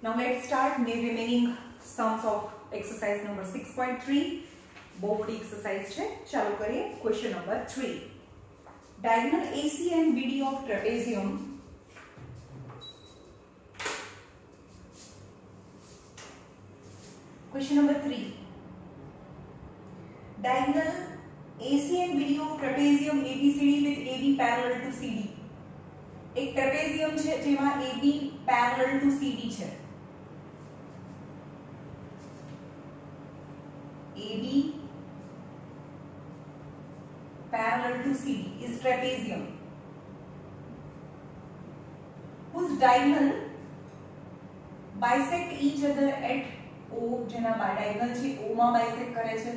Now let's start the remaining sums of exercise number 6.3. बहुत बड़ी exercise है. चलो करिए question number 3. Diagonal AC and BD of trapezium question number 3. Diagonal AC and BD of trapezium ABCD with AB parallel to CD. एक trapezium છે જેમાં AB parallel to CD છે. AB parallel to CD is trapezium whose diagonal bisect each other at O જેના diagonal છે O માં bisect કરે છે.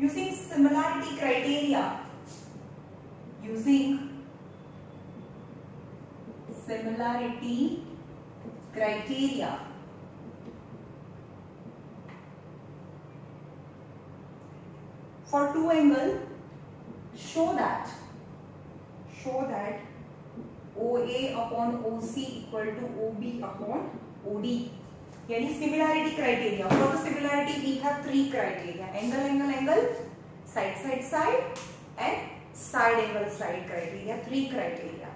Using similarity criteria for two angle show that OA upon OC equal to OB upon OD. यानी similarity criteria. For the similarity we have three criteria: angle, side and side angle criteria. Three criteria.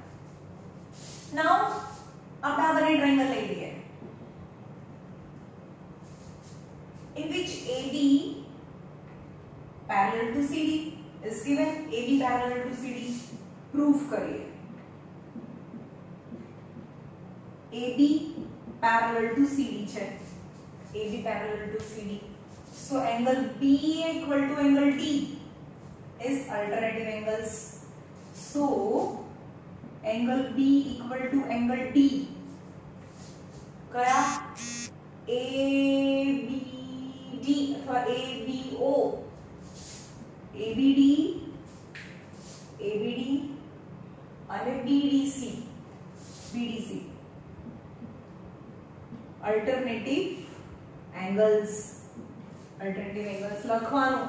Now अपना बने triangle ले लिए in which AB parallel to CD is given. AB parallel to CD prove करिए. AB parallel to CD है. AB parallel to CD. So angle BA equal to angle D is alternative angles. So angle B equal to angle D. कया ABD अथवा ABO, ABD અને BDC alternative angles લખવાનું.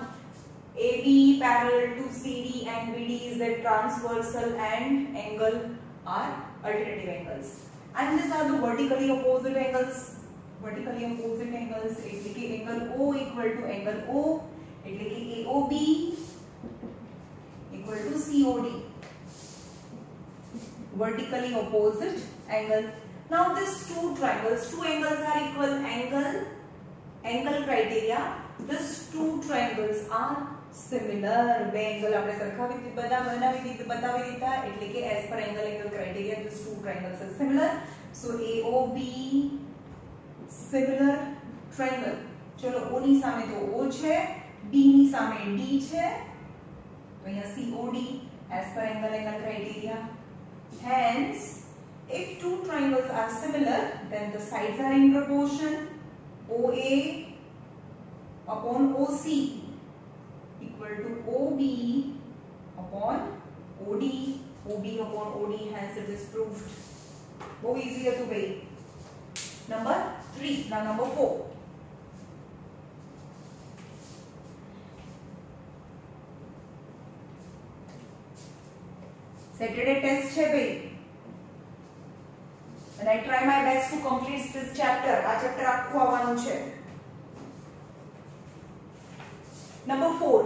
AB parallel to CD and BD is the transversal and angle are alternative angles. And these are the vertically opposite angles. એટલે કે angle O equal to angle O, એટલે કે AOB equal to COD. Vertically opposite angle. Now these two angles are equal. Angle criteria. These two triangles are similar. બે angle આપણે સરખાવી બનાવી દીધા એટલે કે as per angle criteria these two triangles are similar. So AOB similar triangle. ચલો O ની સામે તો O છે, B ની સામે D છે, તો અહીંયા COD as per angle criteria. Hence if two triangles are similar then the sides are in proportion. OA upon OC equal to OB upon OD. OB upon OD, hence it is proved. Very easy to weigh. Number 3. Now number 4. Saturday test है भाई. And I try my best to complete this chapter. આ chapter આખું આવવાનું છે. Number 4.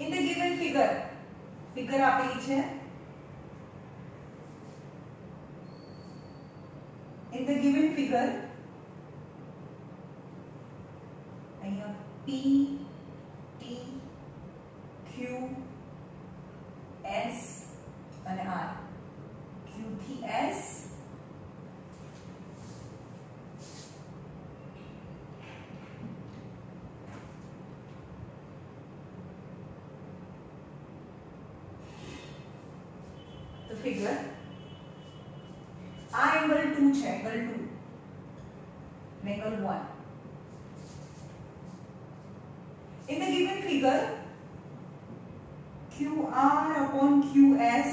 In the given figure આપેલી છે. In the given figure અહીંયા P T Q S અને R. Q થી S the figure આ angle 2 છે, angle 2 and angle 1. In the given figure QR upon QS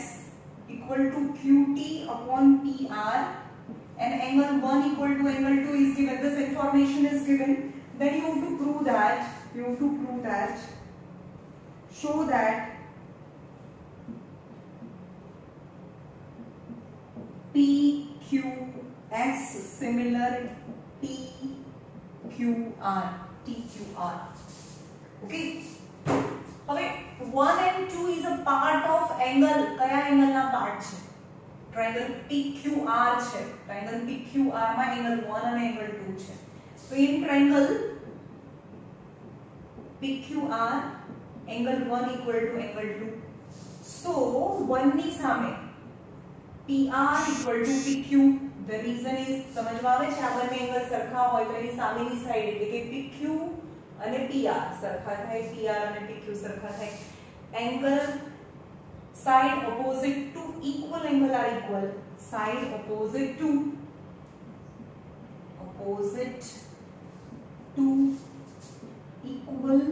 equal to QT upon PR and angle 1 equal to angle 2 is given, this information is given, then you have to prove that, show that PQS similar TQR. Okay. હવે 1 and 2 is a part of angle. કયા angle ના part છે? Triangle PQR છે. Triangle PQR માં angle 1 અને angle 2 છે. તો in triangle PQR angle 1 equal to angle 2. So 1 ની સામે PR equal to PQ. The reason is સમજવા આવે છે, આ બંને એંગલ સરખા હોય તો એની સામેની સાઈડ એટલે કે PQ અને PR સરખા થાય, PR અને PQ સરખા થાય. Angle side opposite to equal angle are equal. Side opposite to equal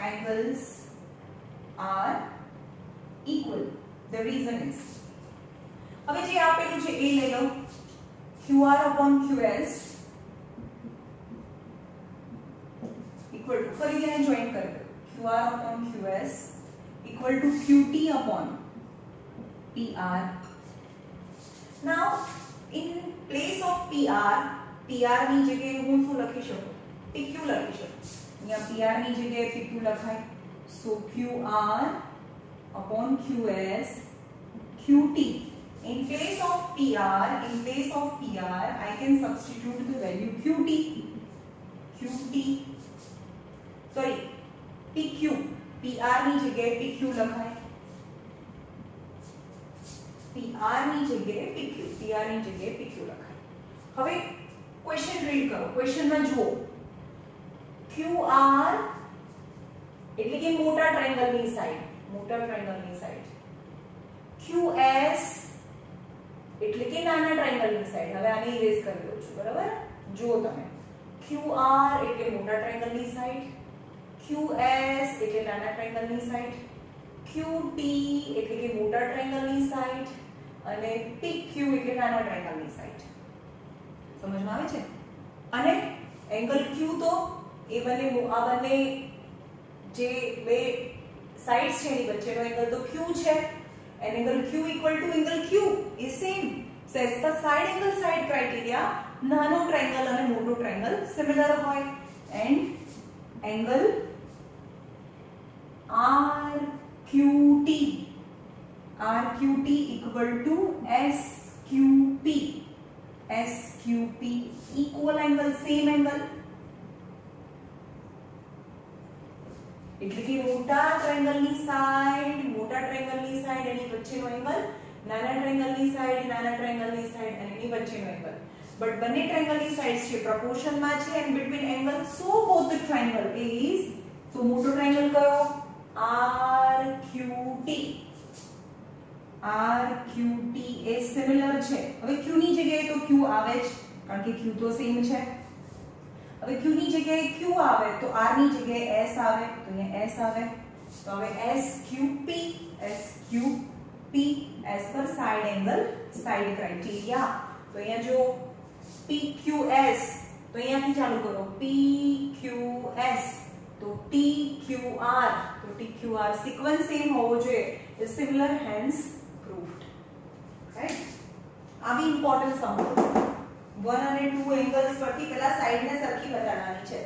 angles are equal. The reason is, હવે જે આપેલું છે એ લઈ લો, QR upon QS equal to, ફરી તેને જોઈન કરી દો, QR upon QS equal to QT upon PR. Now in place of PR ની જગ્યાએ હું શું લખી શકું? PQ લખી શકું. અહીંયા PR ની જગ્યાએ PQ લખાય. So QR upon QS QT. In place of PR, I can substitute the value QT. Sorry, PQ. PR ની જગ્યાએ PQ લખાય. PR ની જગ્યાએ PQ લખાય. હવે ક્વેશ્ચન રીડ કરો. ક્વેશ્ચનમાં જુઓ, QR એટલે કે મોટા ટ્રાયેંગલની સાઈડ, QS એટલે કે નાના ટ્રાયેંગલની સાઈડ. હવે આને ઇરેઝ કરી દઉં છું, બરાબર? જુઓ તમે, QR એટલે મોટા ટ્રાયેંગલની સાઈડ, QS એટલે નાના ટ્રાયેંગલની સાઈડ, QT એટલે કે મોટા ટ્રાયેંગલની સાઈડ અને PQ એટલે નાના ટ્રાયેંગલની સાઈડ. સમજમાં આવે છે? અને એંગલ Q તો એ આ બંને જે બે સાઈડ્સ છે એની વચ્ચેનો એંગલ તો Q છે. And angle Q equal to angle Q is same. So as per side angle side criteria, nano triangle and moto triangle similar હોય. And angle RQT equal to SQP equal angle, same angle. એટલે કે મોટા ટ્રાયેંગલની side એની વચ્ચેનો angle, નાના ટ્રાયેંગલની side અને એની વચ્ચેનો angle. But બંને ટ્રાયેંગલની sides છે પ્રપોર્શનમાં છે and between angle, so both the triangle is, so મોટો ટ્રાયેંગલ કયો? RQT એ સિમિલર છે. હવે Q ની જગ્યાએ તો Q આવે જ, કારણ કે Q તો સેમ છે. હવે Q ની જગ્યાએ Q આવે તો R ની જગ્યાએ S આવે, તો અહીંયા S આવે. તો હવે SQP as per side angle side criteria. તો અહીંયા જો PQS, તો અહીંયાથી ચાલુ કરો, PQS તો TQR sequence same હોવો જોઈએ, is similar, hence proved. Right? આ બી ઇમ્પોર્ટન્ટ સમજો. 1 અને 2 એંગલ્સ પરથી પહેલા સાઈડને સરખી બતાવવાની છે.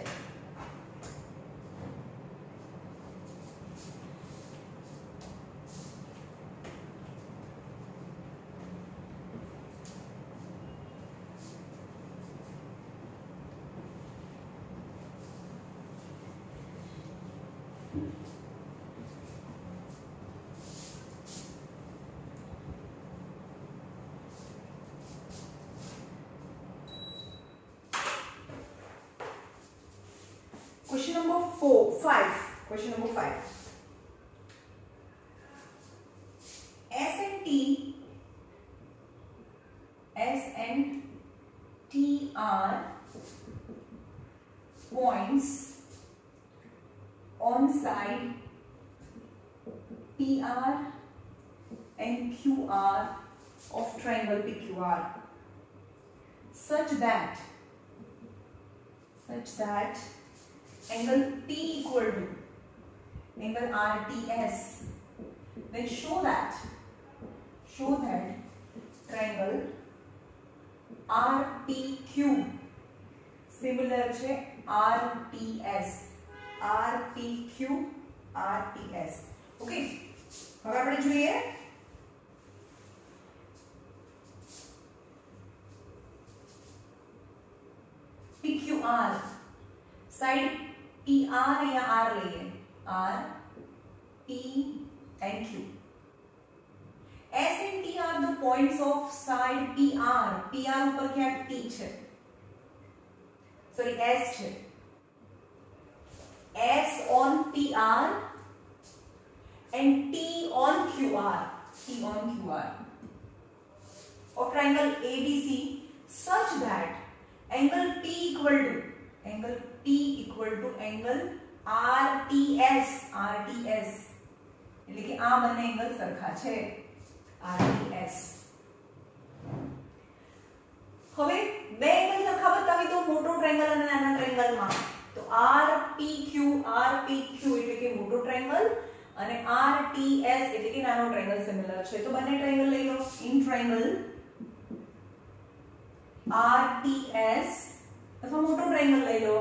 Question number 5. S and T are points on side PR and QR of triangle PQR. such that angle P equal to angle RTS, then show that triangle RPQ similar છે RTS. RPQ RTS. Okay, હવે આપણે જોઈએ PQR. Side PR या R લઈએ, R P and Q. S and T are the points of side PR. PR ઉપર ક્યાં T છે, sorry S છે. S on PR and T on QR. T on QR of triangle ABC such that angle P equal to angle RTS. એટલે કે આ બંને angle સરખા છે, RTS. હવે બે એંગલ સરખા બતાવી દો મોટો ટ્રાયેંગલ અને નાના ટ્રાયેંગલમાં. તો RPQ એટલે કે મોટો ટ્રાયેંગલ અને RTS એટલે કે નાનો ટ્રાયેંગલ સિમિલર છે. તો બંને ટ્રાયેંગલ લઈ લો. ઇન ટ્રાયેંગલ RTS અથવા મોટો ટ્રાયેંગલ લઈ લો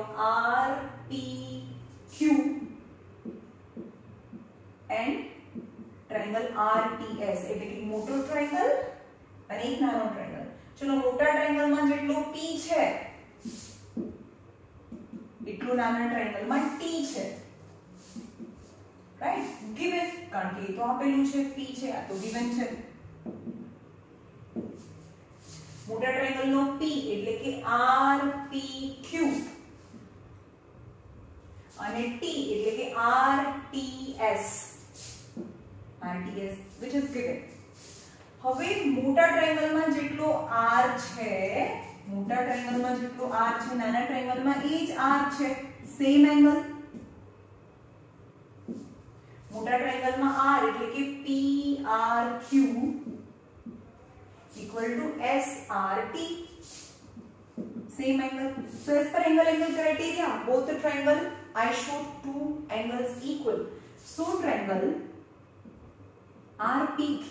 RPQ એન્ડ ટ્રાયેંગલ RTS એટલે કે મોટો ટ્રાયેંગલ અને એક નાનો ટ્રાયેંગલ. ચલો મોટા ટ્રાયેંગલમાં જેટલો P છે એટલું નાના ટ્રાયેંગલમાં T છે, રાઈટ? ગિવન, કારણ કે તો આપેલું છે P છે, આ તો ગિવન છે. મોટા ટ્રાયેંગલનો P એટલે કે RPQ અને T એટલે કે RTS which is given. હવે મોટા ટ્રાયેંગલમાં જેટલો R છે, નાના ટ્રાયેંગલમાં એ જ R છે, સેમ એંગલ. મોટા ટ્રાયેંગલમાં R એટલે કે PRQ equal to SRT, same angle. So as per angle criteria, both the triangle I showed two angles equal. So triangle RPQ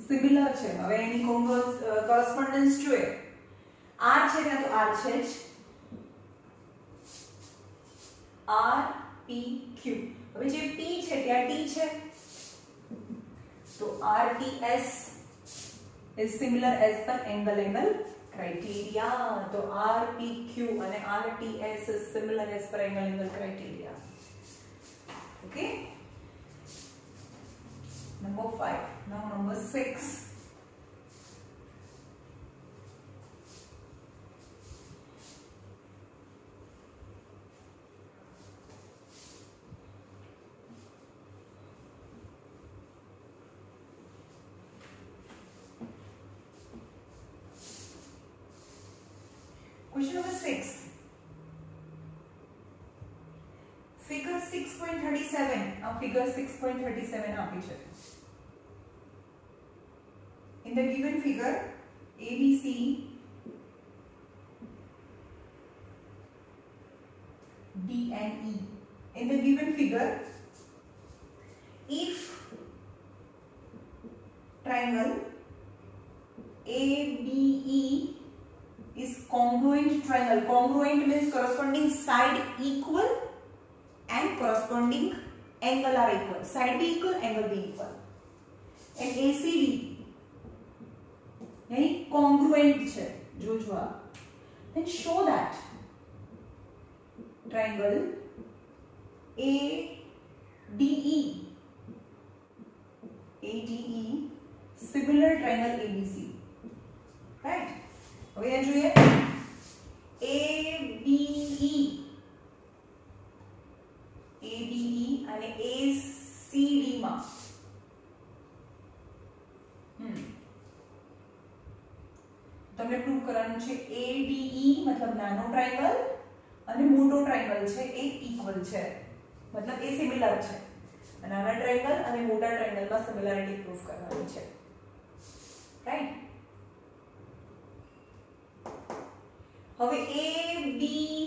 similar છે. હવે એની correspondence જોઈએ. R છે ત્યાં તો R છે જ, RPQ. હવે જે P છે ત્યાં T છે, તો RTS is similar as per angle criteria. तो RPQ and RTS is similar as per angle criteria. Okay, number 5. Now number 6. Question number 6. Figure 6.37. Figure 6.37 આપી છે. In the given figure, ABC D and E. In the given figure, if triangle ABE is congruent triangle. Congruent means corresponding side equal and corresponding angle are equal. Side be equal, angle be equal. And ACD यानी congruent છે, જોજો આ. Then show that triangle ADE similar triangle ABC, right? હવે આ જોઈએ ABE અને ACD માં તમને પ્રૂવ કરવાનું છે ADE મતલબ નાનો ટ્રાયેંગલ અને મોટો ટ્રાયેંગલ છે એ ઇક્વલ છે, મતલબ એ સિમિલર છે. નાના ટ્રાયેંગલ અને મોટા ટ્રાયેંગલમાં સિમિલારિટી પ્રૂફ કરવાની છે, રાઈટ? હવે એ બી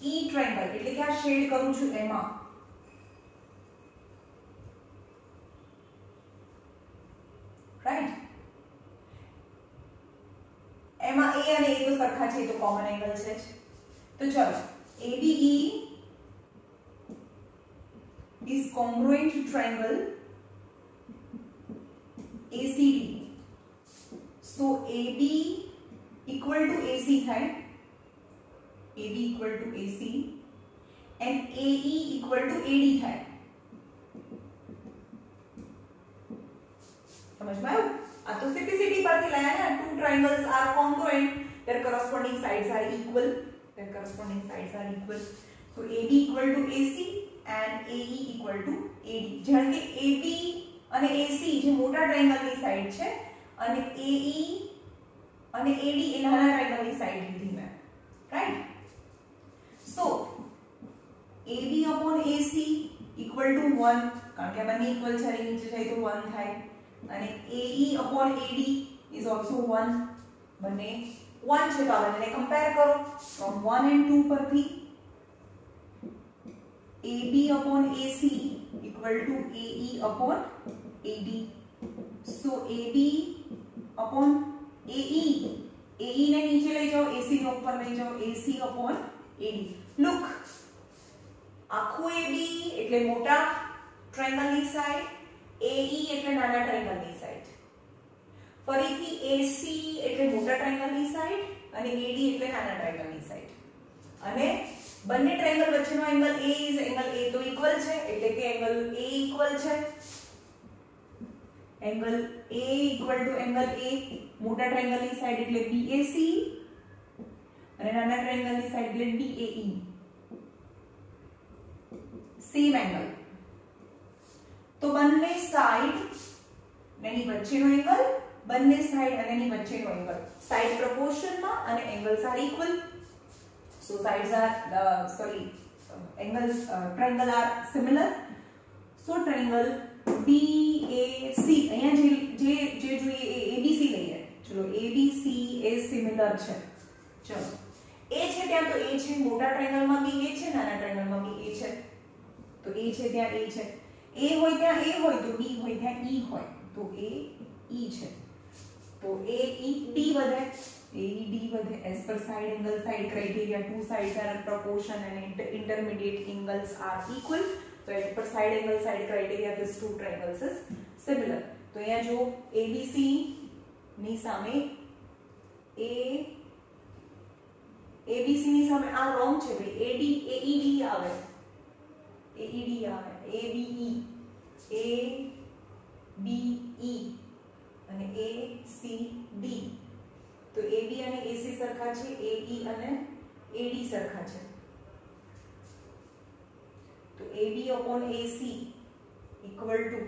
ઈ ટ્રાયેંગલ એટલે કે આ શેડ કરું છું એમાં રાઈટ એમાં એ અને એ તો સરખા છે તો કોમન એંગલ છે જ તો ચલો ABE is congruent to triangle ACD. So AB equal to AC થાય AB equal to AC and AE equal to AD થાય समझ में आया आ तो सिंपलिसिटी परથી લાયા ને two triangles are congruent their corresponding sides are equal so AB equal to AC and AE equal to AD જાણ કે AB અને AC જે મોટા ટ્રાયેંગલ ની સાઈડ છે અને AE અને AD એ નાના ટ્રાયેંગલ ની સાઈડ લીધી મેં right so AB upon AC equal to 1 કારણ કે આ બંને ઇક્વલ છે અને નીચે જાય તો 1 થાય અને AE upon AD is also 1 બંને 1 છે તો આ બંનેને કમ્પેર કરો from 1 and 2 પરથી AB upon AC equal to AE upon AD. So AB upon AE ने नीचे ले जाओ AC ने ऊपर ले जाओ AC upon AD. Look, आखू AB એટલે મોટા ટ્રાયેંગલ ની સાઈડ AE એટલે નાના ટ્રાયેંગલ ની સાઈડ ફરીથી AC એટલે મોટા ટ્રાયેંગલ ની સાઈડ અને AD એટલે નાના ટ્રાયેંગલ ની સાઈડ અને બંને ટ્રાયેંગલ વચ્ચેનો angle A is angle A તો ઇક્વલ છે એટલે કે એંગલ A ઇક્વલ છે angle A equal to angle A મોટા ટ્રાયેંગલ ની સાઈડ એટલે BAC અને નાના ટ્રાયેંગલ ની સાઈડ એટલે DAE સેમ એંગલ તો બંને સાઈડ એની વચ્ચેનો એંગલ બંને સાઈડ અને એની વચ્ચેનો એંગલ સાઈડ પ્રપોર્શન માં અને angles are equal so sides are angles triangle are similar so triangle BAC અહીંયા જે જોઈએ એ ABC લઈએ ચલો ABC એ સિમિલર છે ચલો A છે ત્યાં તો A છે મોટા ટ્રાયેંગલ માં બી A છે નાના ટ્રાયેંગલ માં બી A છે તો A છે ત્યાં A છે A હોય ત્યાં A હોય તો B હોય ત્યાં E હોય તો A E છે તો A E D વધે AED વધે as per side angle side criteria two sides are proportion and intermediate angles are equal so as per side angle side criteria these two triangles is similar તો અહીંયા જો ABC ની સામે ABC ની સામે આ wrong છે ભાઈ AED આવે ABE અને ACD તો AB અને AC સરખા છે AE અને AD સરખા છે તો AB upon AC equal to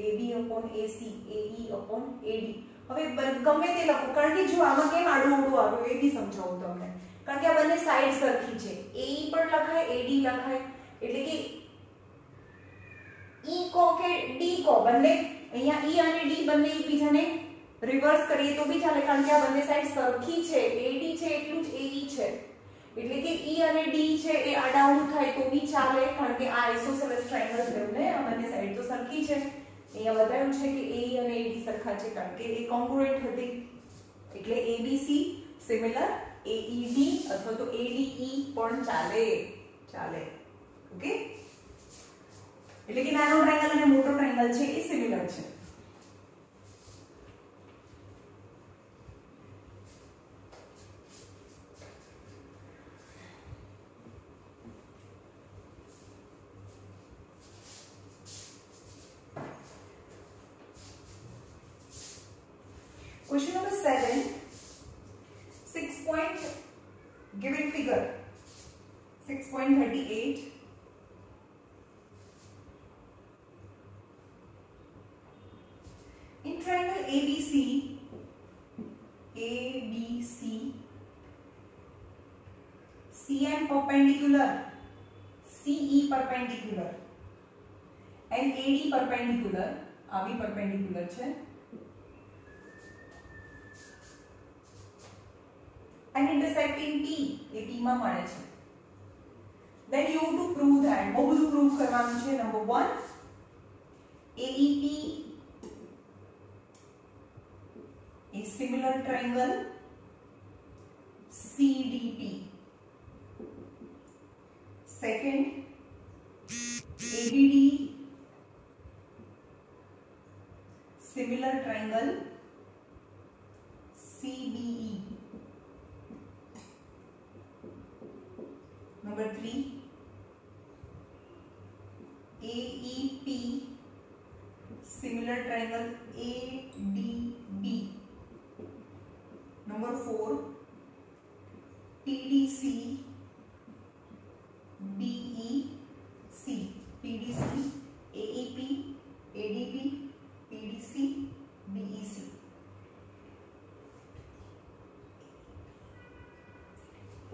AB upon AC AE upon AD હવે ગમે તે લખો કારણ કે જો આમાં કેમ આડું ઊંડું આવ્યું એ બી સમજાવું તમને કારણ કે આ બંને સાઈડ સરખી છે AE પણ લખાય AD લખાય એટલે કે E કો કે D કો બંને અહીંયા E અને D બંને એકબીજાને રિવર્સ કરીએ તો બી ચાલે કારણ કે આ બંને સાઈડ સરખી છે AD છે એટલું જ AE છે એટલે કે E અને D છે એ આડાઉંડું થાય તો બી ચાલે કારણ કે આ આઇસોસેલેસ ટ્રાયેંગલ છે ને આ બંને સાઈડ તો સરખી છે અહીંયા બતાવ્યું છે કે AE અને AD સરખા છે કારણ કે એ કોંગ્રુએન્ટ હતી એટલે ABC સિમિલર AED અથવા તો ADE પણ ચાલે ઓકે એટલે કે નાનો ટ્રાયેંગલ અને મોટો ટ્રાયેંગલ છે એ સિમિલર છે Question number 7, 6 point given figure 6.38 in triangle ABC CM perpendicular CE perpendicular and AD perpendicular આવી perpendicular છે અને intersecting P એ P માં મળે છે. Then you have to prove that. બહુ બધું prove કરવાનું છે. Number 1, AEP is similar triangle CDP. Second, ABD similar triangle CBE. Number 3, AEP similar triangle ADB. Number 4, PDC BEC. PDC AEP ADB PDC BEC.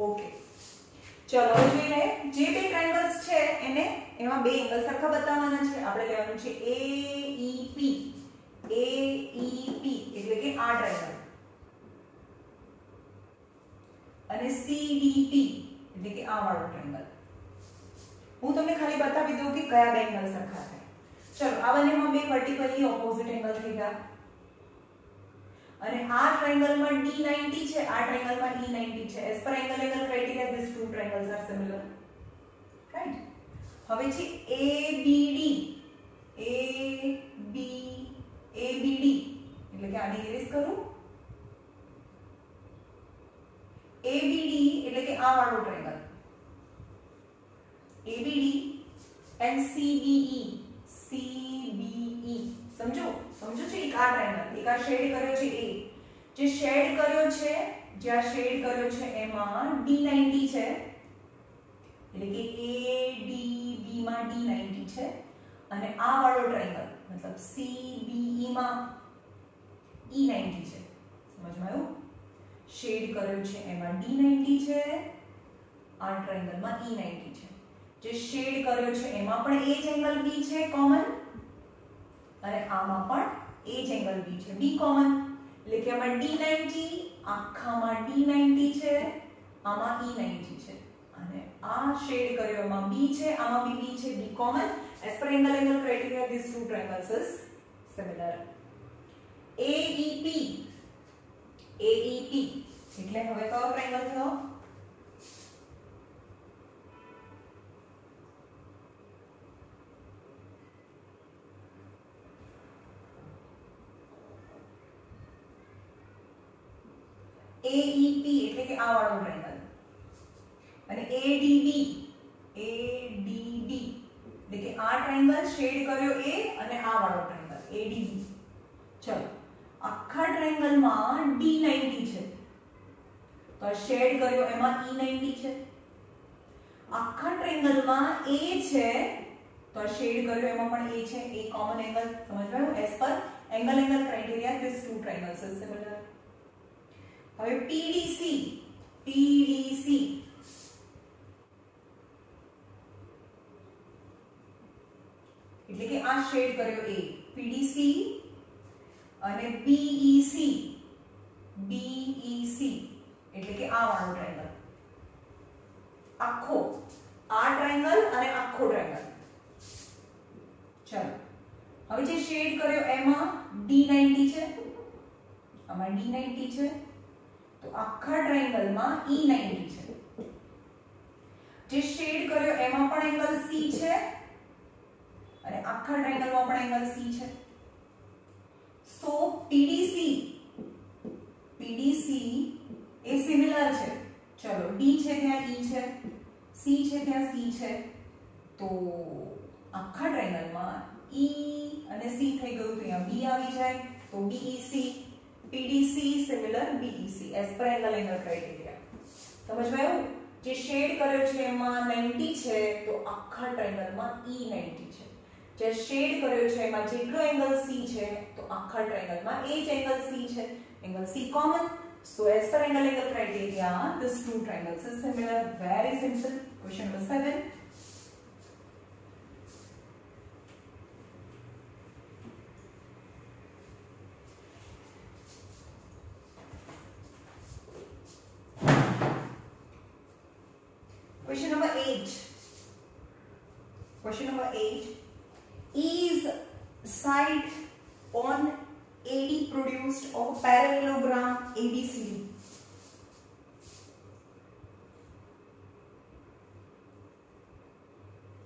Okay, ચલો હવે જોઈ લઈએ. જે બે ટ્રાયંગલ્સ છે એને એમાં બે એંગલ સરખા બતાવવાના છે. આપણે લેવાનું છે AEP. AEP એટલે કે આ ટ્રાયંગલ અને CDP એટલે કે આ વાળો ટ્રાયંગલ. હું તમને ખાલી બતાવી દઉં કે કયા બે એંગલ સરખા થાય. ચલો, આ બંનેમાં બે વર્ટિકલી ઓપોઝિટ એંગલ થઈ ગયા અને આ ટ્રાયંગલમાં D90 છે, આ ટ્રાયંગલમાં E90 છે. As per angle criteria this two triangles are similar, right? હવે છે ABD. ABD એટલે કે આની ઇરેઝ કરું. ABD એટલે કે આ વાળો ટ્રાયંગલ. ABD and CBE. સમજો છે. એક આ ટ્રાયંગલ, એક આ શેડ કર્યો છે A. જે શેડ કર્યો છે, જ્યાં શેડ કર્યો છે એમાં D90 છે એટલે કે ADB માં D90 છે અને આ વાળો ટ્રાયંગલ મતલબ CBE માં E90 છે. સમજમાં આવ્યું? શેડ કર્યો છે એમાં D90 છે, આ ટ્રાયંગલમાં E90 છે. જે શેડ કર્યો છે એમાં પણ એ જ એંગલ B છે કોમન અને આમાં પણ એ જ એંગલ B છે B કોમન. એટલે કે આમાં D90 આખામાં D90 છે, આમાં E90 છે અને આ શેડ કર્યો એમાં B છે, આમાં બી B છે, B common. As per angle criteria this two triangles is similar. AEP એટલે હવે કયો ટ્રાયંગલ થયો? AEP એટલે કે આ વાળો ટ્રાયંગલ અને ADB એટલે કે આ ટ્રાયંગલ શેડ કર્યો A અને આ વાળો ટ્રાયંગલ ADB. ચલો, આખા ટ્રાયંગલમાં D90 છે તો શેડ કર્યો એમાં E90 છે. આખા ટ્રાયંગલમાં A છે તો શેડ કર્યો એમાં પણ A છે, A કોમન એંગલ. સમજવાનું? As per angle criteria this two triangles is similar. હવે PDC એટલે કે આ શેડ કર્યો A. PDC અને BEC એટલે કે આ વાળો ટ્રાયંગલ. આખો આ ટ્રાયંગલ અને આખો ટ્રાયંગલ. ચલો, હવે જે શેડ કર્યો એમાં D90 છે, આમાં D90 છે તો આખા ટ્રાયંગલમાં E90 છે. જે શેડ કર્યો એમાં પણ એંગલ C છે અને આખા ટ્રાયંગલમાં પણ એંગલ C છે. સો PDC એ સિમિલર છે. ચલો, D છે ત્યાં E છે, C છે ત્યાં C છે તો આખા ટ્રાયંગલમાં E અને C થઈ ગયું તો અહીંયા B આવી જાય તો BEC. PDC similar BEC as per angle criteria. સમજમાં આવ્યું? જે શેડ કર્યો છે એમાં 90 છે તો આખા ટ્રાયંગલમાં E90 છે. જે શેડ કર્યો છે એમાં જેટલો એંગલ C છે તો આખા ટ્રાયંગલમાં એ જ એંગલ C છે, angle C common. So as per angle criteria these two triangles is similar. Very simple. Question number 7. Question number 8. Question number 8. Is side on AD produced of parallelogram ABCD?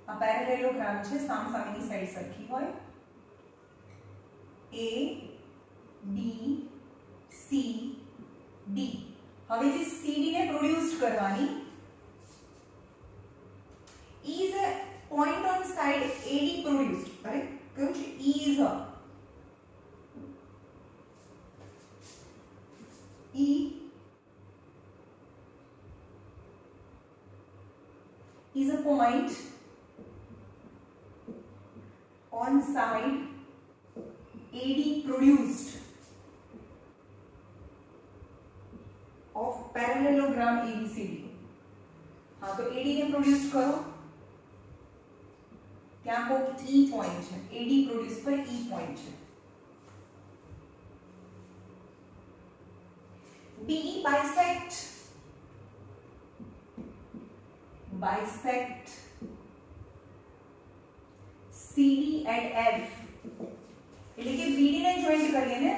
આ parallelogram છે, સામસામેની side સરખી હોય, A B C D. હવે જે CD ને produce કરવાની, is a point on side AD produced. અરે કયું છે? is a point on side AD produced of parallelogram ABCD. हाँ तो AD ने प्रोड्यूस करो, क्या को E पॉइंट है, AD प्रोड्यूस पर E पॉइंट है. BE bisect CD and F, એટલે કે BD ને જોઈન્ટ કરીએ ને,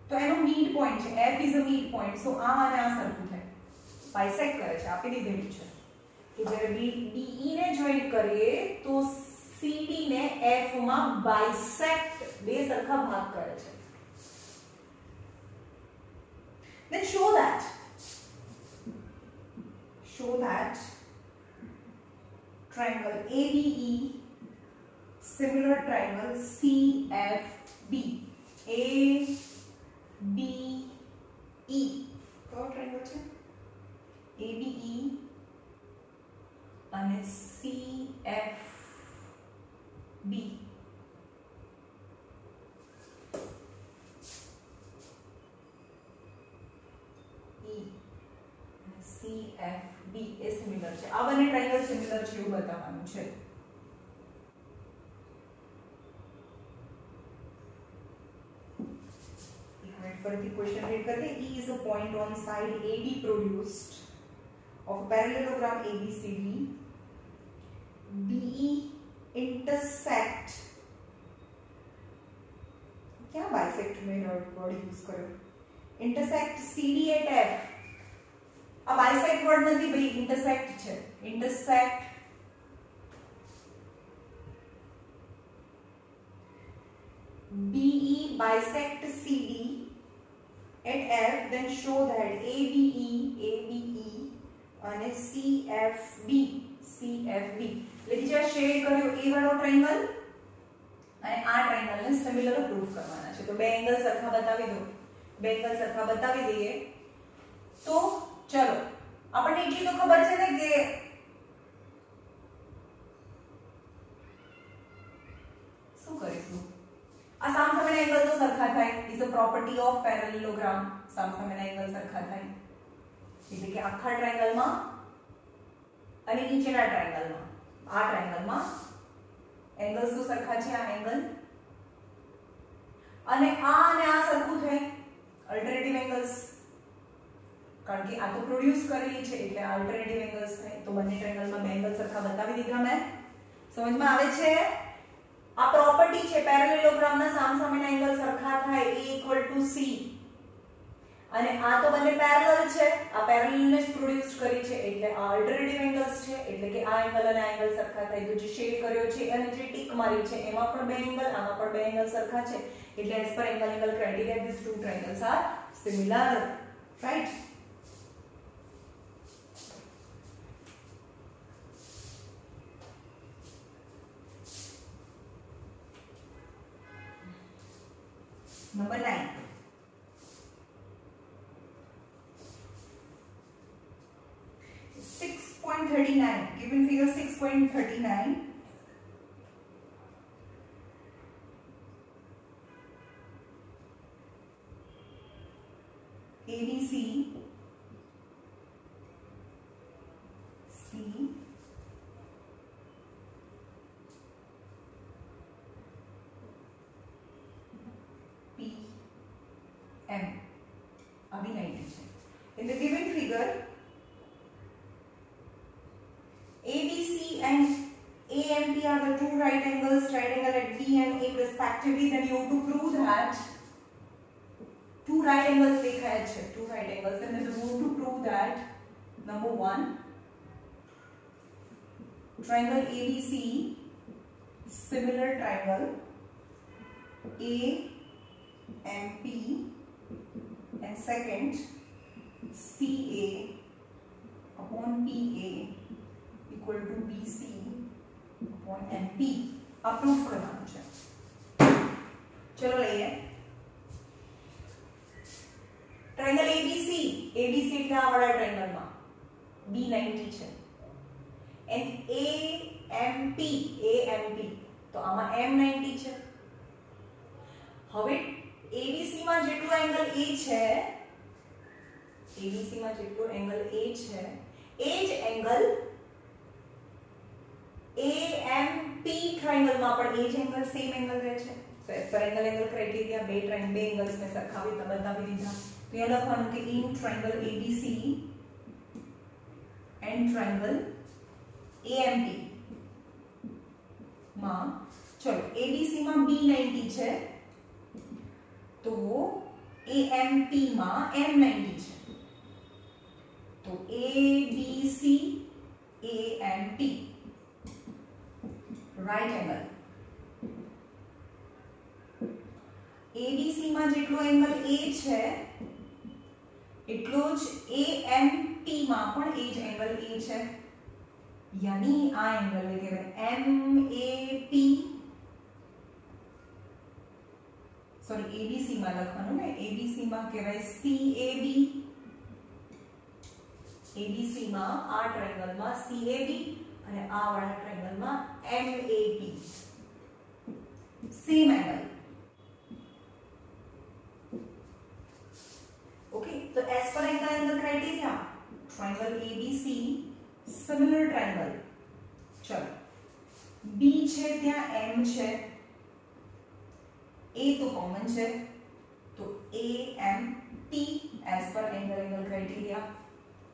તો એનો મિડ પોઈન્ટ છે, F is a mid point. So આ અને આ સરખું થાય, બાયસેક્ટ કરે છે, આપી દીધેલું છે કે જ્યારે BE ને જોઈન્ટ કરીએ તો CD ને F માં બાયસેક્ટ, બે સરખા ભાગ કરે છે. Then show that triangle ABE similar triangle CFB. ABE કયો ટ્રાયંગલ છે? ABE અને CFB. CFB એ સિમિલર છે. આ બંને ટ્રાયંગલ સિમિલર છે એવું બતાવવાનું છે. એક મિનિટ ફરીથી ક્વેશ્ચન રીડ કરીએ. E is a point on side AD produced of a parallelogram ABCD. BE intersect, क्या बाइसेक्ट में वर्ड यूज करो, intersect CD at F. આ બાયસેક્ટ વર્ડ નથી ભાઈ, ઇન્ટરસેક્ટ છે. Intersect BE bisect CD at F, then show that ABE અને CFB એટલે કે જે શેડ કર્યો એ વાળો ટ્રાયંગલ અને આ ટ્રાયંગલ ને સિમિલર પ્રૂફ કરવાના છે. તો બે એંગલ સરખા બતાવી દો, બે એંગલ સરખા બતાવી દઈએ તો चलो આપણને એટલી તો ખબર છે ને કે શું કરીશું, આ સામસામેના એંગલ તો સરખા થાય, is a property of parallelogram. સામસામેના એંગલ સરખા થાય એટલે કે આખા ટ્રાયંગલમાં અને નીચેના ટ્રાયંગલમાં, આ ટ્રાયંગલમાં એંગલ્સ તો સરખા છે, આ એંગલ અને આ સરખું થાય, અલ્ટરનેટિવ એંગલ્સ. કારણ કે આ તો પ્રોડ્યુસ કરેલી છે એટલે અલ્ટરનેટિવ એંગલ્સ થાય. તો બંને ટ્રાયંગલમાં બે એંગલ સરખા બતાવી દીધા મેં. સમજમાં આવે છે? આ પ્રોપર્ટી છે, પેરેલેલોગ્રામના સામસામેના એંગલ સરખા થાય, A = C. અને આ તો બંને પેરેલલ છે, આ પેરેલલ ને જ પ્રોડ્યુસ કરી છે એટલે આ અલ્ટરનેટિવ એંગલ્સ છે. એટલે કે આ એંગલ અને આ એંગલ સરખા થાય. તો જે શેડ કર્યો છે અને જે ટીક મારી છે એમાં પણ બે એંગલ, આમાં પણ બે એંગલ સરખા છે. એટલે as per angle criteria this two triangles are similar, right? Number 9. Given figure 6.39. ABC C right angle at B and A respectively, then you have to prove that two right angles dekha hai, two right angles, and then you have to prove that number 1, triangle ABC, similar triangle AMP, and second CA upon PA equal to BC upon MP. Approve करवाना है. चलो लइए triangle ABC એટલે આ વાળા triangle માં B90 છે and AMP તો આમાં M90 છે. હવે ABC માં જેટલો એંગલ A છે, ABC માં જેટલો એંગલ A છે એ જ એંગલ AMP ट्रायंगल માં પણ એ જ એંગલ સેમ એંગલ રહે છે. તો એઝ પર એંગલ ક્રાઇટેરિયા બે એંગલ્સ ને સરખાવી બતાવી દીધા. તો એ લખવાનું કે in triangle ABC and triangle AMP માં ચલો ABC માં B90 છે તો AMP માં M90 છે. તો ABC AMP right angle. ABC માં જેટલો એંગલ A છે એટલો જ AMP માં પણ એ જ એંગલ A છે. यानी आ एंगल ने कहेवाय MAP, सॉरी ABC માં લખવાનું ને, ABC માં કહેવાય CAB, ABC માં આ ટ્રાયંગલ માં CAB અને આ વાળા ટ્રાયંગલ માં MAP, સેમ એંગલ. ओके, तो as per angle criteria triangle ABC similar triangle. चलो B છે ત્યાં M છે, A તો કોમન છે તો AMP as per angle criteria.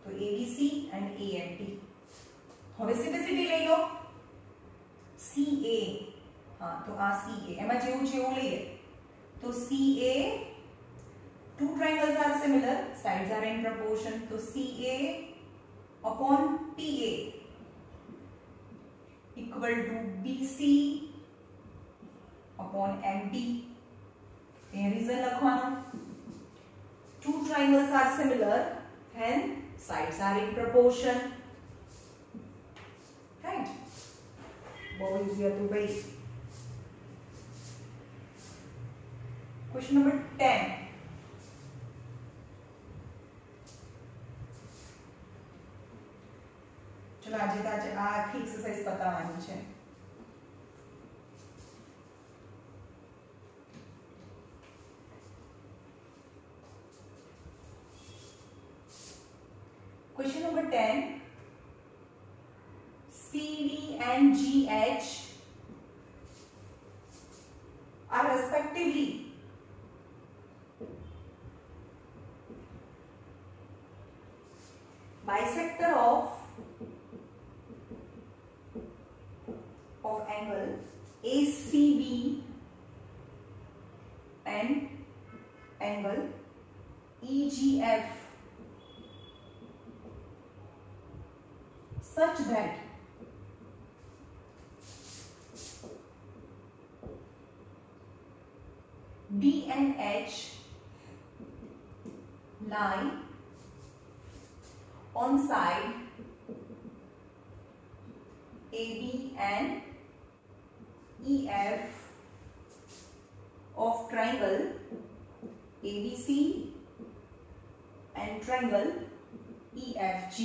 તો ABC એન્ડ AMP. હવે સિમ્પ્લિસિટી લઈ લો. CA, હા તો આ CA એમાં જેવું છે એવું લઈએ તો CA, two triangles are similar, sides are in proportion, so CA upon PA equal to BC upon MP. ये reason लखवानो. Two triangles are similar and sides are in proportion. Right? बहुत easy है तो भाई. Question number 10. चलो आज आ आखी exercise बतावानी है. Question number 10. CD and GH are respectively bisector of angle ACB and angle EGF such that D and H lie on side AB and EF of triangle ABC and triangle EFG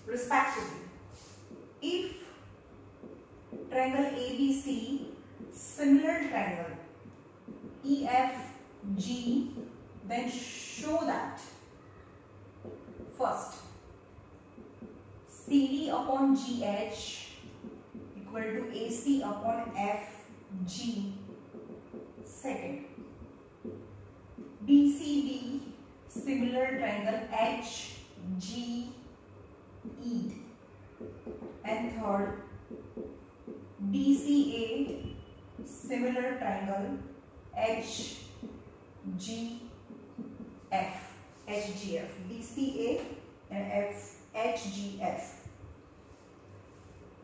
respectively. If triangle ABC similar triangle EFG, then show that first CD upon GH equal to AC upon FG. Second, BCD similar triangle HGE. And third, DCA similar triangle HGF, DCA and HGF,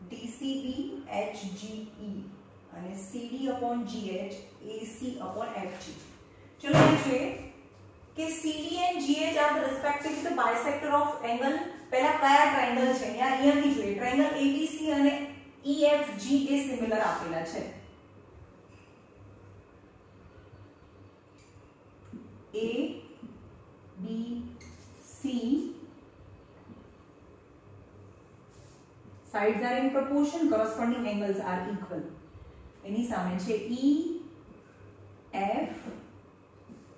DCB HGE અને CD upon GH AC upon FG. चलो ये જોઈએ કે CD and GH are the respectively the bisector of angle. पहला કયા triangle છે અહીંયાથી જોઈએ ટ્રાયંગલ ABC અને EFG એ સિમિલર આપેલા છે. A B C sides are in proportion, corresponding angles are equal. એની સામે છે E F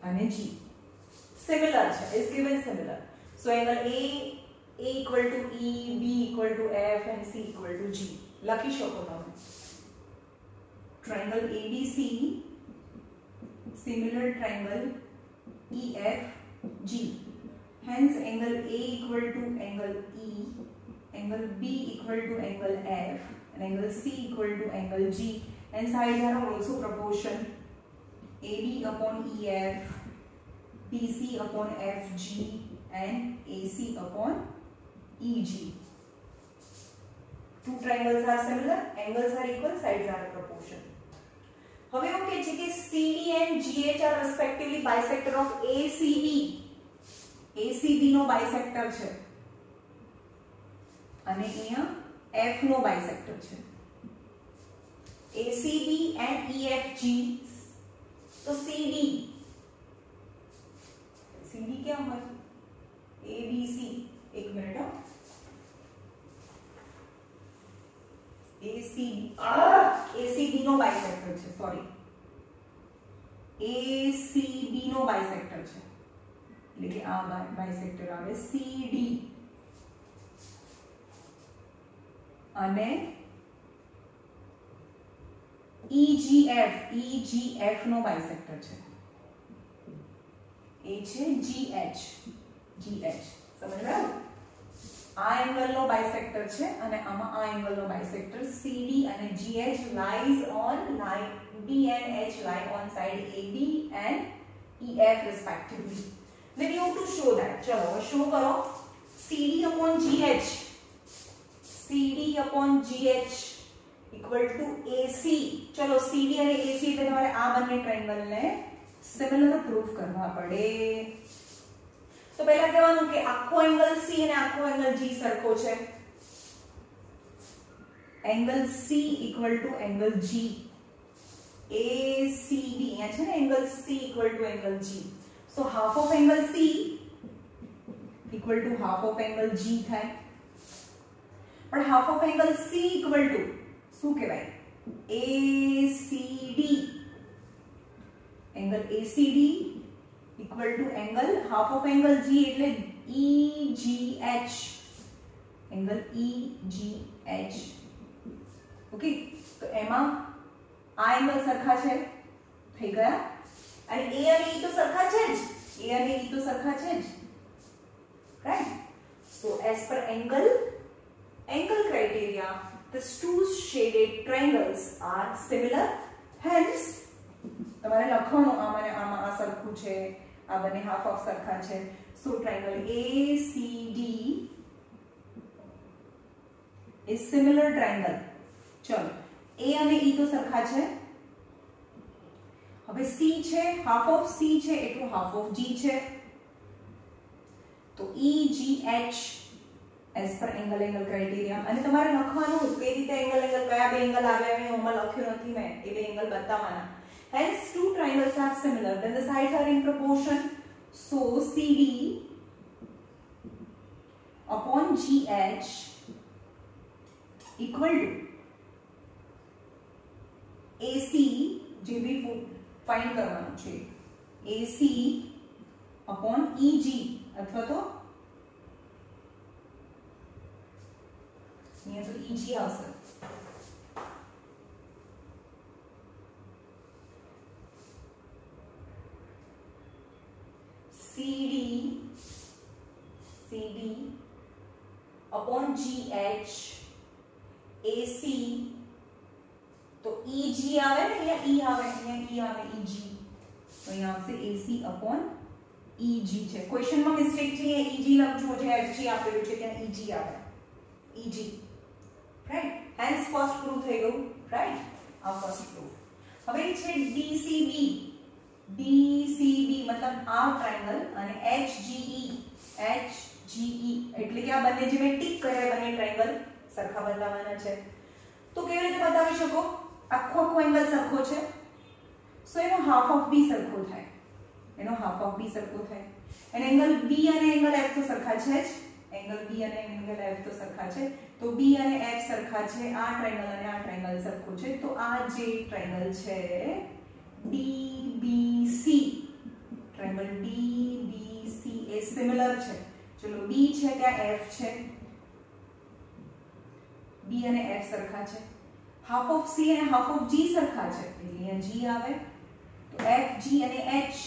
અને G similar છે, is given similar. So angle A equal to E, B equal to F and C equal to G. લખી શકો તમે. Triangle ABC similar triangle EFG. Hence angle A equal to angle E, angle B equal to angle F and angle C equal to angle G, and sides are also proportion. AB upon EF, BC upon FG and AC upon EG. Two triangles are similar, angles are equal, sides are proportion. હવે એવું કહે છે કે CD and GH are respectively bisector of ACB. ACB no bisector છે અને અહીંયા F નો bisector છે. ACB and EFG. तो CD क्या हुआ? ABC. एक मिनट हो. ACB નો બાયસેક્ટર છે, સોરી. ACB નો બાયસેક્ટર છે એટલે કે આ બાયસેક્ટર આવે CD અને EGF નો બાયસેક્ટર છે. એ છે GH. સમજ્યા? આ એંગલ નો બાયસેક્ટર છે અને આમાં આ એંગલ નો બાયસેક્ટર CD અને GH lies on line B and H lie on side AB and EF respectively. Then you have to show that. चलो show करो. CD upon GH equal to AC. चलो CD અને AC એટલે તમારે આ બંને triangle ને સિમિલર પ્રૂફ કરવા પડે. તો પહેલા કહેવાનું કે આખો એંગલ C અને આખો એંગલ G સરખો છે. Angle C equal to angle G. ACB અહીંયા છે ને angle C equal to angle G. So half of angle C equal to half of angle G થાય. પણ half of angle C equal to શું કહેવાય? ACD. Angle ACD equal to angle half of angle G એટલે EGH. Angle EGH. Okay, તો એમાં આ angle સરખા છે, થઈ ગયા. અને A અને E તો સરખા છે જ. Right? So as per angle criteria, these two shaded triangles are similar. Hence તમારે લખવાનું આમાં અને આમાં આ સરખું છે, આ બંને હાફ ઓફ સરખા છે. So triangle ACD is similar triangle. ચલો A અને E તો સરખા છે. હવે C છે, હાફ ઓફ C છે એટલું હાફ ઓફ G છે. તો EGH as per angle criteria. અને તમારે લખવાનું કઈ રીતે એંગલ કયા બે એંગલ આવે એ ઓમાં લખ્યું નથી મેં, એ બે angle બતાવવાના. Hence two triangles are similar, then the sides are in proportion. So CD upon GH equal to AC, જે બી ફાઇન્ડ કરવાનું છે, AC upon EG અથવા તો અહીંયા તો EG આવશે. CD upon GH AC EG આવે ને, અહીંયા E આવે, અહીંયા E આવે, EG, તો અહીંયા આવશે AC/EG છે. ક્વેશ્ચનમાં મિસ્ટેક છે, અહીંયા EG લખજો છે, FG આપેલું છે ત્યાં EG આવે, EG, right. Hence first proof થઈ ગયું, રાઈટ. આ ફર્સ્ટ પ્રૂફ. હવે છે DCB. DCB મતલબ આ ટ્રાયેંગલ અને HGE એટલે કે આ બંને જે મેં ટીક કર્યા બંને ટ્રાયેંગલ સરખા બતાવવાના છે. તો કેવી રીતે બતાવી શકો? આખો એંગલ સરખો છે, સો એનો હાફ ઓફ B સરખો થાય, એનો હાફ ઓફ B સરખો થાય. અને એંગલ B અને એંગલ F તો સરખા છે જ, એંગલ B અને એંગલ F તો સરખા છે, તો B અને F સરખા છે, આ ટ્રાયેંગલ અને આ ટ્રાયેંગલ સરખું છે, તો આ જે ટ્રાયેંગલ છે DBC, ટ્રાયેંગલ DBC એ સિમિલર છે. ચલો B છે ત્યાં F છે, B અને F સરખા છે, હાફ ઓફ C અને હાફ ઓફ G સરખા છે, એટલે અહીંયા G આવે, તો F G અને H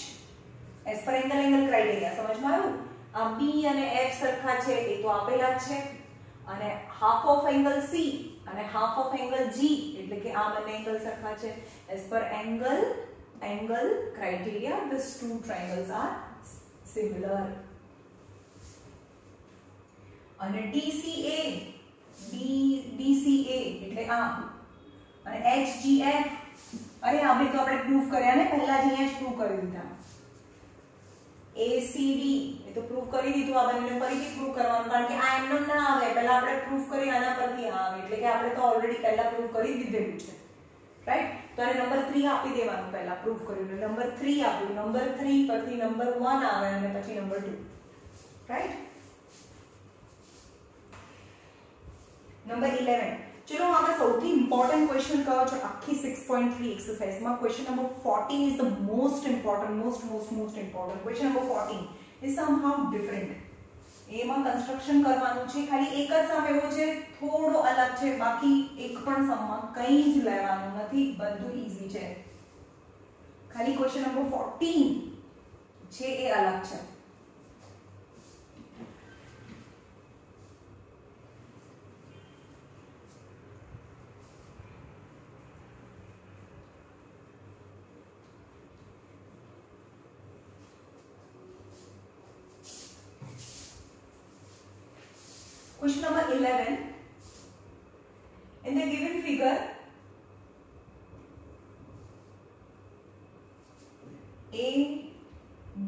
એસ પર એંગલ ક્રાઇટેરિયા સમજમાં આવ્યું. આ B અને F સરખા છે એ તો આપેલા જ છે, અને હાફ ઓફ એંગલ C અને હાફ ઓફ એંગલ G એટલે કે આ બંને એંગલ સરખા છે. એસ પર angle criteria these two triangles are similar. અને DCA એટલે આ, અને HGF, અરે આ બે તો આપણે પ્રૂફ કર્યા ને પહેલા જ, અહીંયા જ પ્રૂફ કરી દીધા. ACD એ તો પ્રૂફ કરી દીધું, આ બંનેને ફરીથી પ્રૂફ કરવાનું, કારણ કે આ એમનેમ ના આવે, પહેલા આપણે પ્રૂફ કરી આના પરથી આવે, એટલે કે આપણે તો ઓલરેડી પહેલા પ્રૂફ કરી દીધેલું છે, રાઈટ. તો આને નંબર 3 આપી દેવાનું, પહેલા પ્રૂફ કર્યું એટલે નંબર 3 આપ્યું, નંબર 3 પરથી નંબર 1 આવે અને પછી નંબર 2, રાઈટ. નંબર 11. ચલો આપણે સૌથી ઇમ્પોર્ટન્ટ ક્વેશ્ચન કયો છે આખી 6.3 એક્સરસાઇઝમાં? Question number 14 is the most important, most important. Question number 14 is somehow different. એમાં કન્સ્ટ્રક્શન કરવાનું છે, ખાલી એક જ સમ એવો છે થોડો અલગ છે, બાકી એક પણ સમમાં કંઈ જ લેવાનું નથી, બધું ઈઝી છે. ખાલી ક્વેશ્ચન નંબર 14 છે એ અલગ છે. Question number 11. In the given figure, A,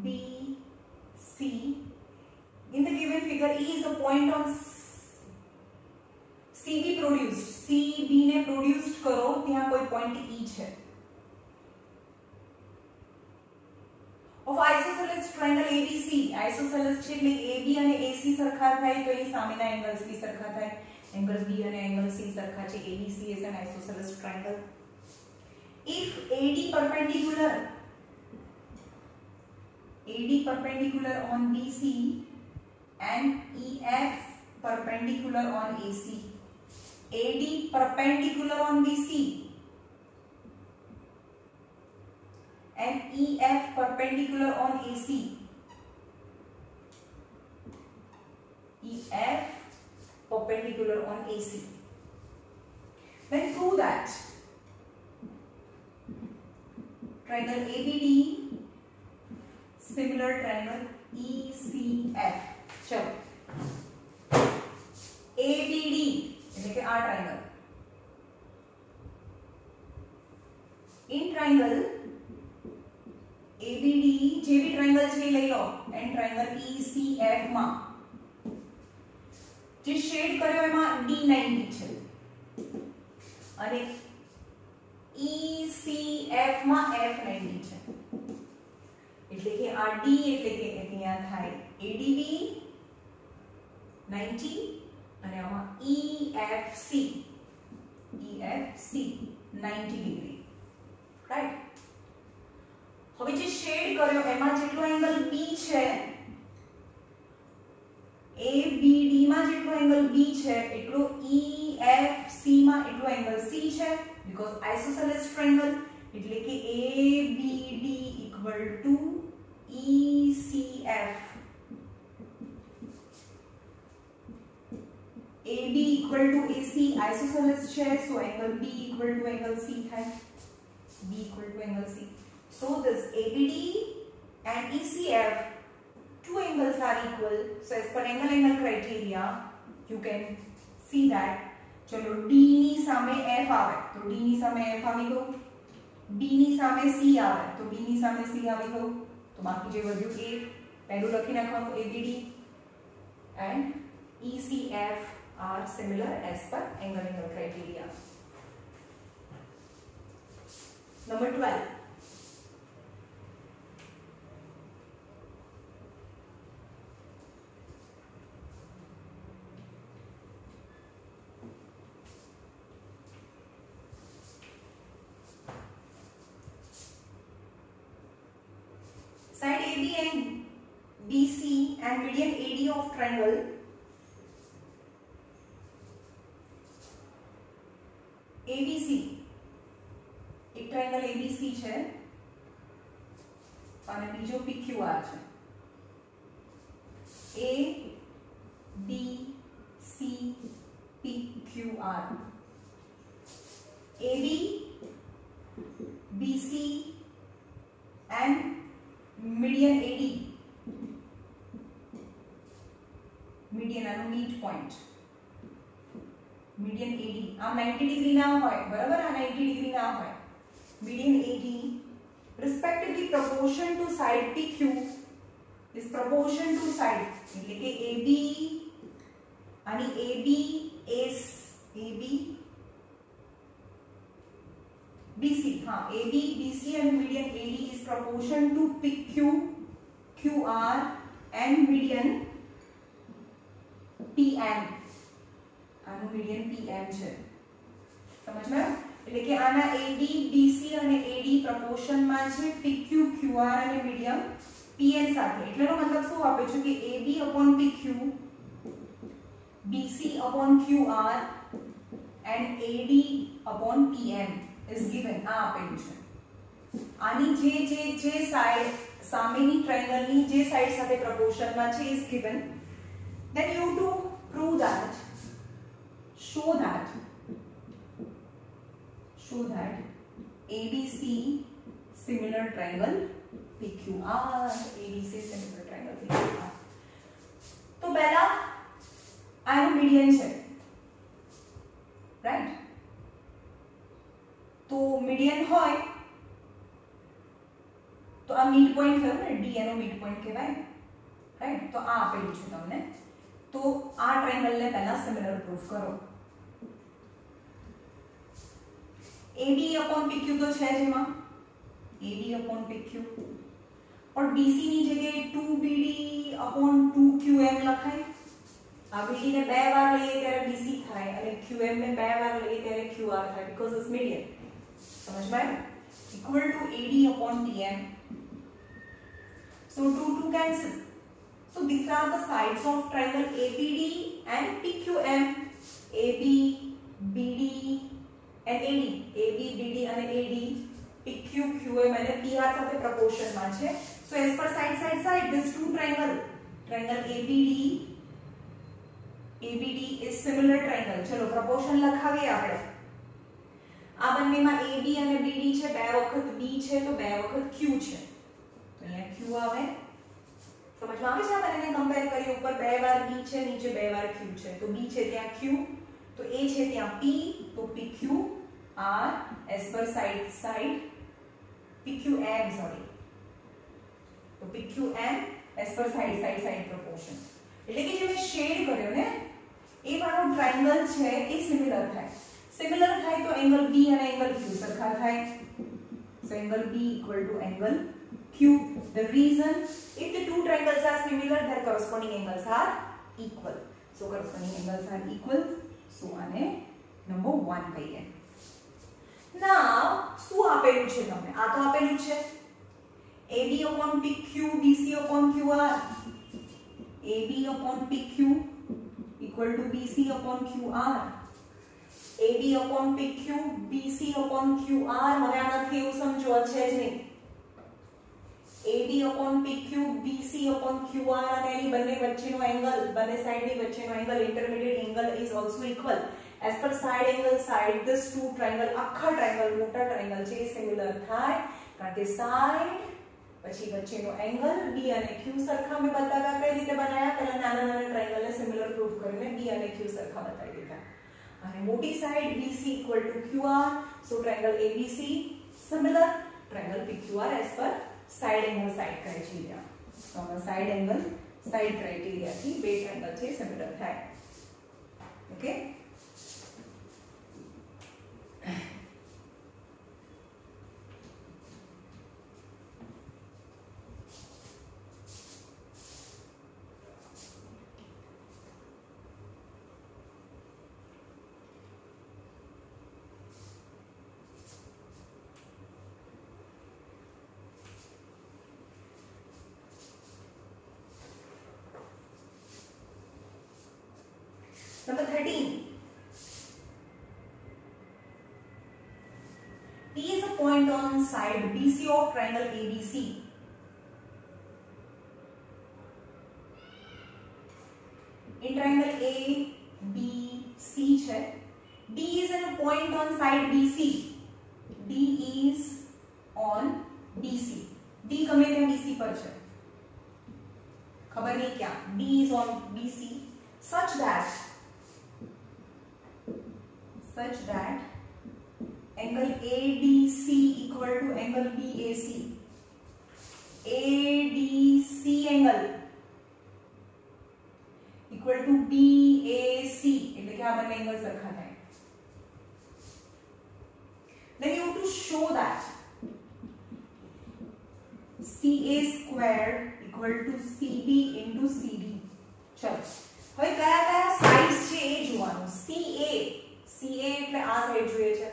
B, C. In the given figure, E is a point on CB produced. CB ने produced करो, यहाँ कोई point E है. Of isosceles triangle ABC, isosceles છે એટલે AB અને AC સરખા થાય તો એ સામેના એંગલ્સ બી સરખા થાય. એંગલ B અને એંગલ C સરખા છે. ABC is an isosceles triangle. If AD perpendicular on BC and EF perpendicular on AC. AD perpendicular on BC and EF perpendicular on AC. EF perpendicular on AC. Then prove that triangle ABD similar triangle ECF. चलो ABD એટલે કે આ triangle, in triangle ABD જે બી triangle છે એ લઈ લો, and triangle ECF માં જે shade કર્યો એમાં D90 છે અને ECF માં F90 છે, એટલે કે આ D એટલે કે અહીંયા થાય ADB 90 અને આમાં EFC 90 ડિગ્રી, રાઈટ. હવે જે શેડ કર્યો એમાં જેટલો એંગલ B છે, ABD માં જેટલો એંગલ B છે એટલો EFC માં એટલો એંગલ C છે, બીકોઝ આઇસોસેલેસ ટ્રાયેંગલ, એટલે કે ABD equal to ECF. AB equal to AC isosceles છે, so angle B equal to angle C થાય, B equal to angle C. So this ABD and ECF, two angles are equal. So as per angle criteria, you can see that. चलो D ની સામે F આવે તો D ની સામે F આવી ગયો, D ની સામે C આવે તો D ની સામે C આવી ગયો, તો બાકી જે વધ્યું એ પહેલું લખી નાખવાનું ABD and ECF are similar as per angle criteria. Number 12. Side AB and BC and median AD of triangle ABC, एक ट्रायंगल ABC છે અને બીજો PQR છે. A B C PQR, AB BC and median AD, median આનો mid point, median AD આ 90 degree ના હોય બરાબર, આ 90 ડિગ્રી ના હોય. median AD respectively proportion to side PQ is proportion to side, એટલે કે AB અને AB is AB BC, हाँ AB BC and median AD is proportion to PQ QR and median PM, આનું median PM છે, સમજ માં? એટલે કે આના AD BC અને AD proportion માં છે PQ QR અને median PM સાથે. એટલેનો મતલબ શું આપે છે કે AB upon PQ, BC upon QR and AD upon PM is given. આ આપેલું છે. આની જે સાઈડ સામેની ટ્રાયંગલની જે સાઈડ સાથે પ્રપોર્શનમાં છે is given. Then you to prove that, show that ABC similar triangle PQR, ABC similar triangle PQR. तो पहला आनो मीडियन છે, राइट? तो मीडियन હોય તો આ મિડ પોઈન્ટ થયો ને, D એનો મિડ પોઈન્ટ કહેવાય, રાઈટ? તો આ આપેલું છે તમને. તો આ ટ્રાયંગલ ને પહેલા સિમિલર પ્રૂફ કરો. AD upon PQ તો છે જ એમાં, AD upon PQ, और BC ની જગ્યાએ 2BD upon 2QM લખાય. આ BD ને બે વાર લઈએ ત્યારે BC થાય અને QM ને બે વાર લઈએ ત્યારે QR થાય, because it's median. समझ में? Equal to AD upon PM. So 2 cancel. So these are the sides of triangle ABD and PQM. AB, BD and AD. AB, BD and AD, PQ, QM and PR સાથે proportion માં છે. So as per side, this two triangle ABD is similar triangle. चलो proportion લખાવીએ આપણે. આ બંનેમાં AB અને BD છે, બે વખત B છે તો બે વખત Q છે, તો અહીંયા Q આવે. સમજમાં આવે છે? આ બંનેને કમ્પેર કરીએ, ઉપર બે વાર B છે, નીચે બે વાર Q છે, તો B છે ત્યાં Q, તો A છે ત્યાં P, તો PQ R as per side PQM, sorry, તો PQM as per side proportion. એટલે કે જે મેં શેડ કર્યો ને એ વાળો ટ્રાયંગલ છે એ સિમિલર થાય તો એંગલ B અને એંગલ Q સરખા થાય. So angle B equal to angle Q. The reason, if the two triangles are similar, their corresponding angles are equal. So corresponding angles are equal. So આને number 1 કહીએ. Now શું આપેલું છે તમને? આ તો આપેલું છે AB upon PQ, BC upon QR. AB upon PQ equal to BC upon QR. AB upon PQ, BC upon QR. હવે આનાથી એવું સમજો છે જ નહીં. AB upon PQ, BC upon QR અને એની બંને વચ્ચેનો એંગલ, બંને સાઈડની વચ્ચેનો angle, intermediate angle is also equal as per side angle side this two triangle, આખા ટ્રાયંગલ મોટા ટ્રાયંગલ છે એ સિમિલર થાય કારણ કે સાઈડ પછી વચ્ચેનો એંગલ B અને Q સરખા મેં બતાવ્યા. કઈ રીતે બનાવ્યા? પહેલા નાના નાના ટ્રાયંગલને સિમિલર પ્રૂફ કરીને B અને Q સરખા બતાવી દીધા. અને મોટી side BC equal to QR, so triangle ABC similar, triangle PQR as per side angle side criteria. So side angle side criteria થી બે ટ્રાયંગલ છે સિમિલર થાય. Okay. Number 13. P is a point on side BC of triangle ABC. In triangle ABC છે. D is a point on side BC. D is on BC. D ગમે ત્યાં BC પર છે. ખબર નહીં ક્યાં. D is on BC such that angle ADC equal to angle BAC. ADC angle equal to BAC એટલે કે આ બંને એંગલ સરખા થાય. Then you have to show that CA squared equal to CB into CD. ચલો હવે કયા કયા સાઇડ્સ છે એ જોવાનું. CA એટલે આ સાઈડ જોઈએ છે.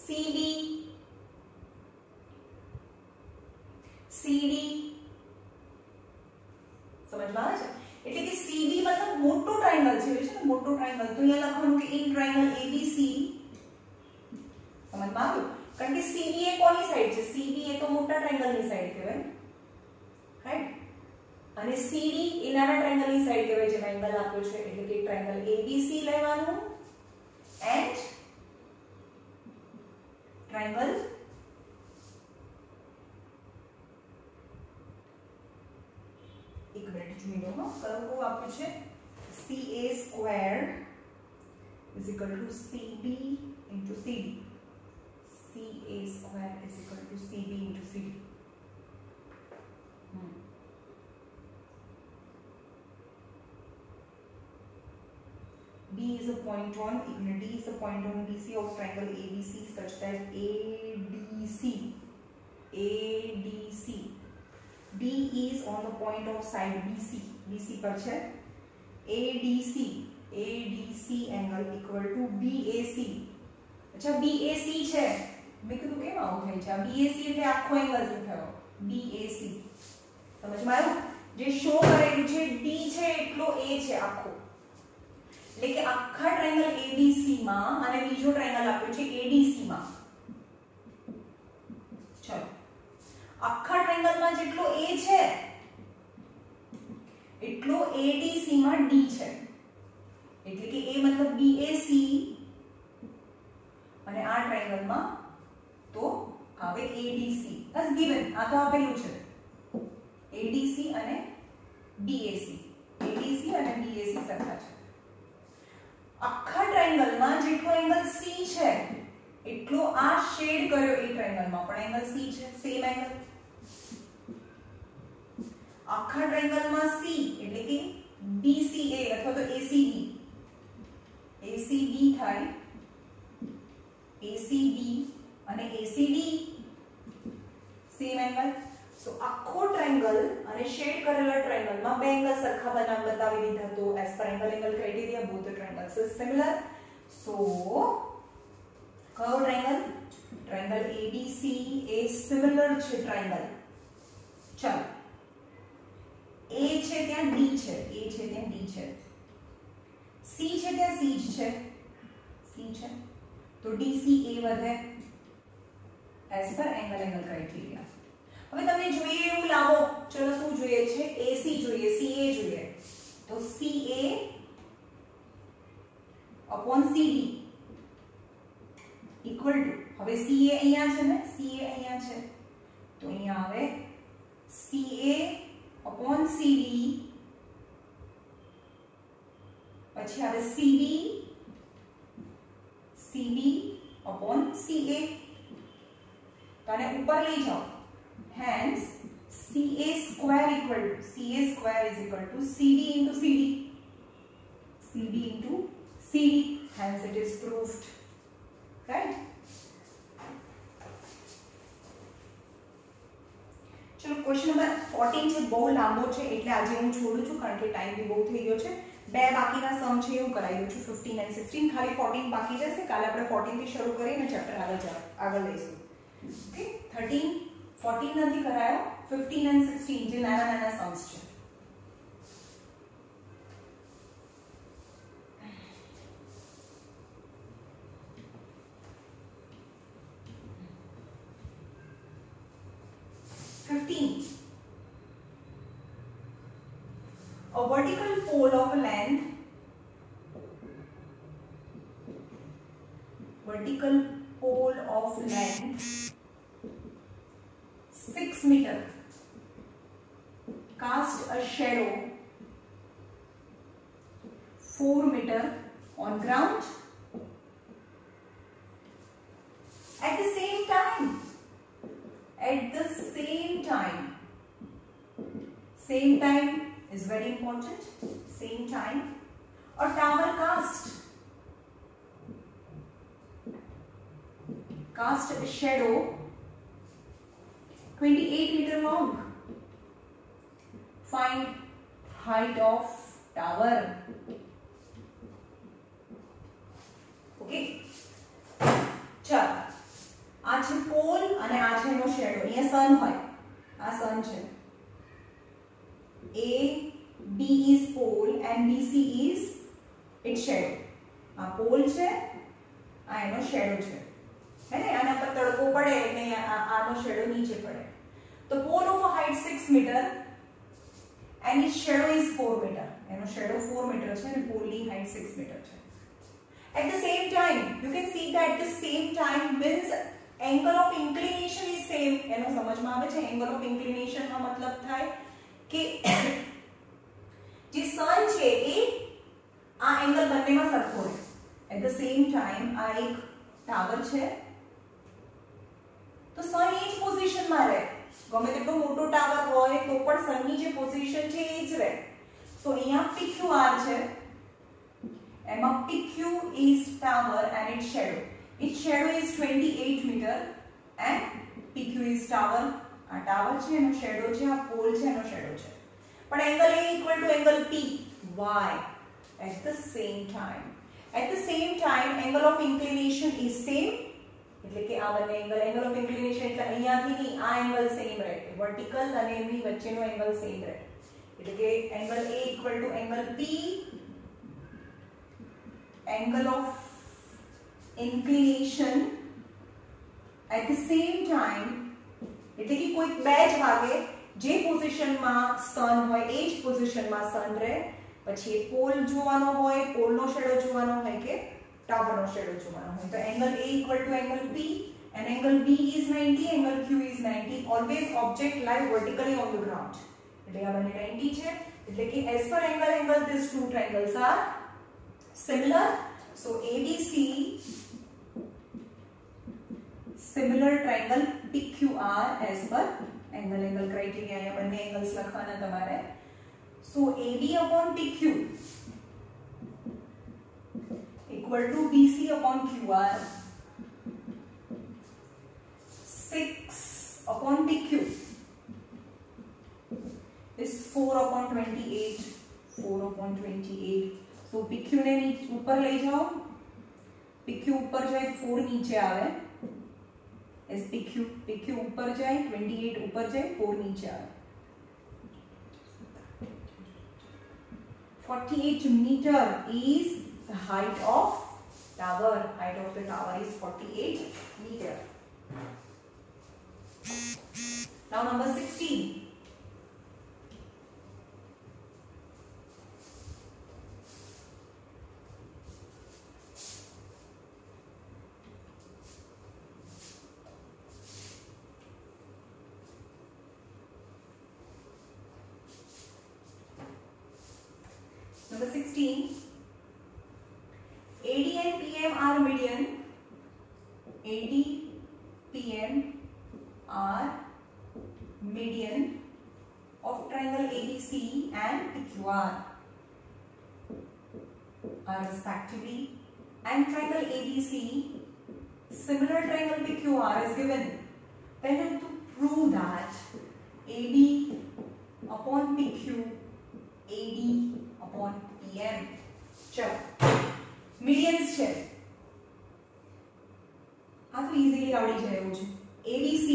CB, CD સમજમાં આવે છે? એટલે કે CB મતલબ મોટો ટ્રાયંગલ છે ને, મોટો ટ્રાયંગલ. તો અહીંયા લખવાનું કે ઇન ટ્રાયંગલ ABC. સમજમાં આવ્યું? કારણ કે CB એ કોની સાઈડ છે? CB એ તો મોટા ટ્રાયંગલની સાઈડ કહેવાય, રાઈટ? અને CD એ નાના ટ્રાયંગલની સાઈડ કહેવાય જેમાં એંગલ આપ્યો છે. એટલે કે ટ્રાયંગલ ABC લેવાનું and triangle એક મિનિટ જોઈ લો. કયું આપ્યું છે? CA squared is equal to CB into CD. CA squared is equal to CB into CD. B is a point on, D is a point on BC of triangle ABC such that ADC D is on the point of side BC पर છે. ADC angle equal to BAC. अच्छा BAC છે. મેં કીધું કેમ આવું થાય છે? BAC એટલે આખો એંગલ શું થયો? BAC સમજમાં આવ્યું? જે શો કરેલું છે D છે એટલો A છે આખો. એટલે કે આખા ટ્રાયંગલ ABC માં અને બીજો ટ્રાયંગલ આપ્યો છે ADC માં. ચલો આખા ટ્રાયંગલ માં જેટલો A છે એટલો ADC માં D છે. એટલે કે A મતલબ BAC અને આ ટ્રાયંગલ માં તો આવે ADC as given. આ તો આપેલું છે ADC અને BAC. ADC અને BAC સરખા છે. આખા ટ્રાયંગલ માં જેટલો એંગલ C છે એટલો આ શેડ કર્યો એ ટ્રાયંગલ માં પણ એંગલ C છે, સેમ એંગલ. આખા ટ્રાયંગલ માં C એટલે કે BCA અથવા તો ACB થાય, ACB અને ACD સેમ એંગલ. સો આખો ટ્રાયંગલ અને શેડ કરેલા ટ્રાયંગલ માં બે એંગલ સરખા બતાવી દીધા. તો as per angle criteria both triangles is similar. So કયો ટ્રાયંગલ? ટ્રાયંગલ ABC એ સિમિલર છે ટ્રાયંગલ. ચલો A છે ત્યાં D છે, A છે ત્યાં D છે, C છે ત્યાં C છે, C છે તો DCA વધે એઝ પર એંગલ ક્રાઇટેરિયા. હવે તમને જોઈએ એવું લાવો, ચલો શું જોઈએ છે? AC જોઈએ, CA જોઈએ, તો CA upon CD equal to, હવે CA અહીંયા છે ને, CA અહીંયા છે, તો અહીંયા આવે CA upon CD, પછી આવે CD upon CA, તો આને ઉપર લઈ જાઓ, hence CA square is equal to CD into CD, hence it is proved, right? चलो क्वेश्चन नंबर 14 છે, બહુ લાંબો છે એટલે આજે હું છોડું છું કારણ કે ટાઈમ બી બહુ થઈ ગયો છે. બે બાકીના સમ છે એવું કરાવી દઉં છું, 15 અને 16, ખાલી 14 બાકી રહેશે. કાલે આપણે 14 થી શરૂ કરીને ચેપ્ટર આગળ લઈશું. ઓકે, 13 14 નથી કરાયો, 15 અને 16 જે નાના નાના सम्स છે. A vertical pole of a length 6 meter cast a shadow 4 meter on ground. At the same time, same time is very important. Same time, a tower cast a shadow 28 meter long. Find height of tower. Okay, ચાલો આ છે pole અને આ છે એનો shadow. અહીંયા સન હોય, આ સન છે. A B is pole and BC is its shadow. આ પોલ છે, આ એનો શેડો છે, હે ને? આના પર તડકો પડે એટલે આનો શેડો નીચે પડે. The pole of a height 6 meter and its shadow is 4 meter. એનો શેડો 4 meter છે અને પોલની હાઈટ 6 meter છે. At the same time, you can see that the same time means angle of inclination is same. એનો સમજમાં આવે છે? angle of inclination નો મતલબ થાય કે જે સન છે એ આ એંગલ બંનેમાં સરખો રહે. At the same time આ એક ટાવર છે તો સન એ જ પોઝિશનમાં રહે. ગમે તેટલો મોટો ટાવર હોય તો પણ સનની જે પોઝિશન છે એ જ રહે. સો અહીંયા PQR છે, એમાં PQ is tower and its shadow. Its shadow is 28 meter and PQ is tower. આ ટાવર છે, એનો શેડો છે, આ પોલ છે, એનો શેડો છે. પણ angle A equal to angle P. Why? At the same time. At the same time, angle of inclination is same. એટલે કે આ બંને એંગલ ઓફ ઇન્ક્લિનેશન એટલે અહીંયાથી ની આ એંગલ સેમ રહે, વર્ટિકલ અને એની વચ્ચેનો એંગલ સેમ રહે. એટલે કે angle A equal to angle P, angle of inclination at the same time. એટલે કે કોઈક બે જ ભાગે જે પોઝિશનમાં સન હોય એ જ પોઝિશનમાં સન રહે. પછી એ પોલ જોવાનો હોય, પોલનો શેડો જોવાનો હોય કે ટાવરનો શેડો જોવાનો હોય. તો angle A equal to angle P and angle B is 90, angle Q is 90. Always object lie vertically on the ground. એટલે આ બંને 90 છે. એટલે કે as per angle these two triangles are similar. So ABC similar triangle PQR as per angle criteria. અહીંયા બંને angles લખવાના તમારે. So AB upon PQ equal to BC upon QR. 6 upon PQ is 4 upon 28. 4 upon 28. So PQ ने ऊपर ले जाओ, PQ ऊपर जाए 4 नीचे आवे. Is PQ ऊपर जाए 28 ऊपर जाए 4 नीचे आवे. 48 meter is the height of tower. Height of the tower is 48 meter. Now number 16. Number 16. AD and PM are median. AD, PM are median of triangle ABC and PQR are respectively, and triangle ABC similar triangle PQR is given. Then you have to prove that AD upon PQ, AD upon PM. चलो medians છે આ તો easily આવડી જાય એવું છે. ABC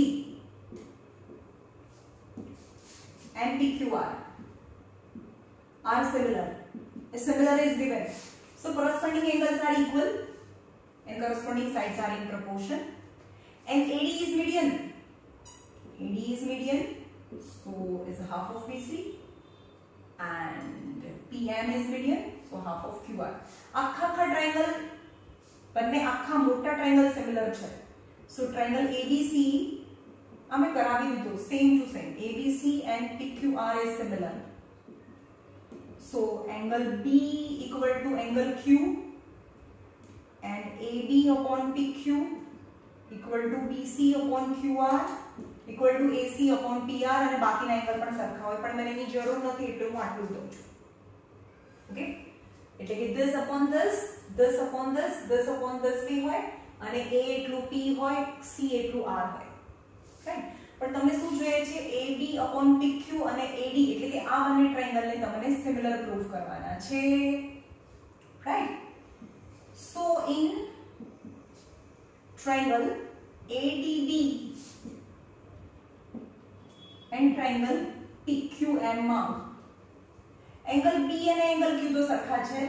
and PQR are similar. A similar is given. So corresponding angles are equal and corresponding sides are in proportion. And AD is median. AD is median. So is half of BC. And PM is median. So half of QR. આખા triangle બંને આખા મોટા triangle similar છે. સો triangle ABC અમે કરાવી દીધું same to same. ABC and PQR is similar. So angle B equal to angle Q and AB upon PQ equal to BC upon QR equal to AC upon PR અને બાકીના angle પણ સરખા હોય, પણ મને એની જરૂર નથી એટલે હું આટલું દઉં છું. ઓકે, એટલે કે this upon this, this upon this, this upon this બી હોય અને A એટલું P હોય, C એટલું R હોય. રાઈટ, પણ તમને શું જોઈએ છે? AB upon PQ અને AD એટલે કે આ બંને ટ્રાયંગલને તમને સિમિલર પ્રૂફ કરવાના છે. Right, so in triangle ADB and triangle PQM માં एंगल B અને એંગલ Q તો સરખા છે.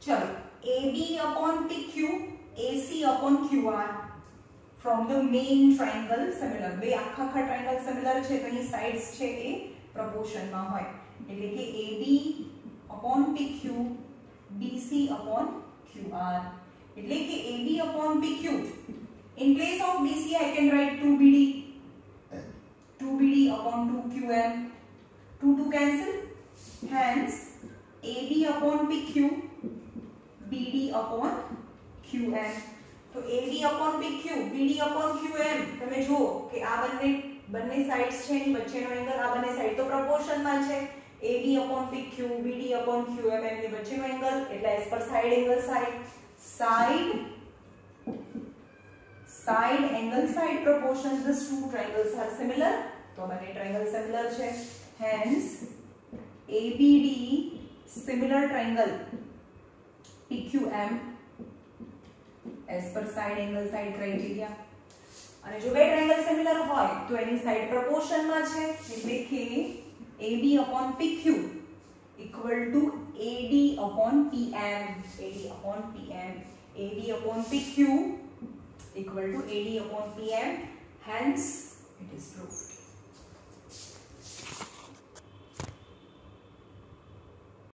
ચલો AB upon PQ, AC upon QR from the main triangle similar. બે આખા ટ્રાયંગલ સિમિલર છે તો એની સાઇડ્સ છે એ પ્રોપોર્શન માં હોય, એટલે કે AB upon PQ, BC upon QR. એટલે કે AB upon PQ, in place of BC I can write 2BD, 2BD upon 2QM, 2 cancel, hence AB upon PQ, BD upon QM. तो AB upon PQ, BD upon QM તમે જુઓ કે આ બંને sides છે એની વચ્ચેનો એંગલ, આ બંને સાઇડ તો પ્રોપોર્શનમાં છે. AB upon PQ, BD upon QM એની વચ્ચેનો એંગલ એટલે એઝ પર side angle side angle side proportions, these two triangles are similar. तो બંને ટ્રાયંગલ સિમિલર છે, hence ABD similar triangle PQM as per side angle side criteria. અને જો બે triangle similar હોય તો એની સાઇડ પ્રોપોર્શન માં છે, એટલે કે AB upon PQ equal to AD upon PM, AD upon PM, AD upon PQ equal to AD upon PM, hence it is proved.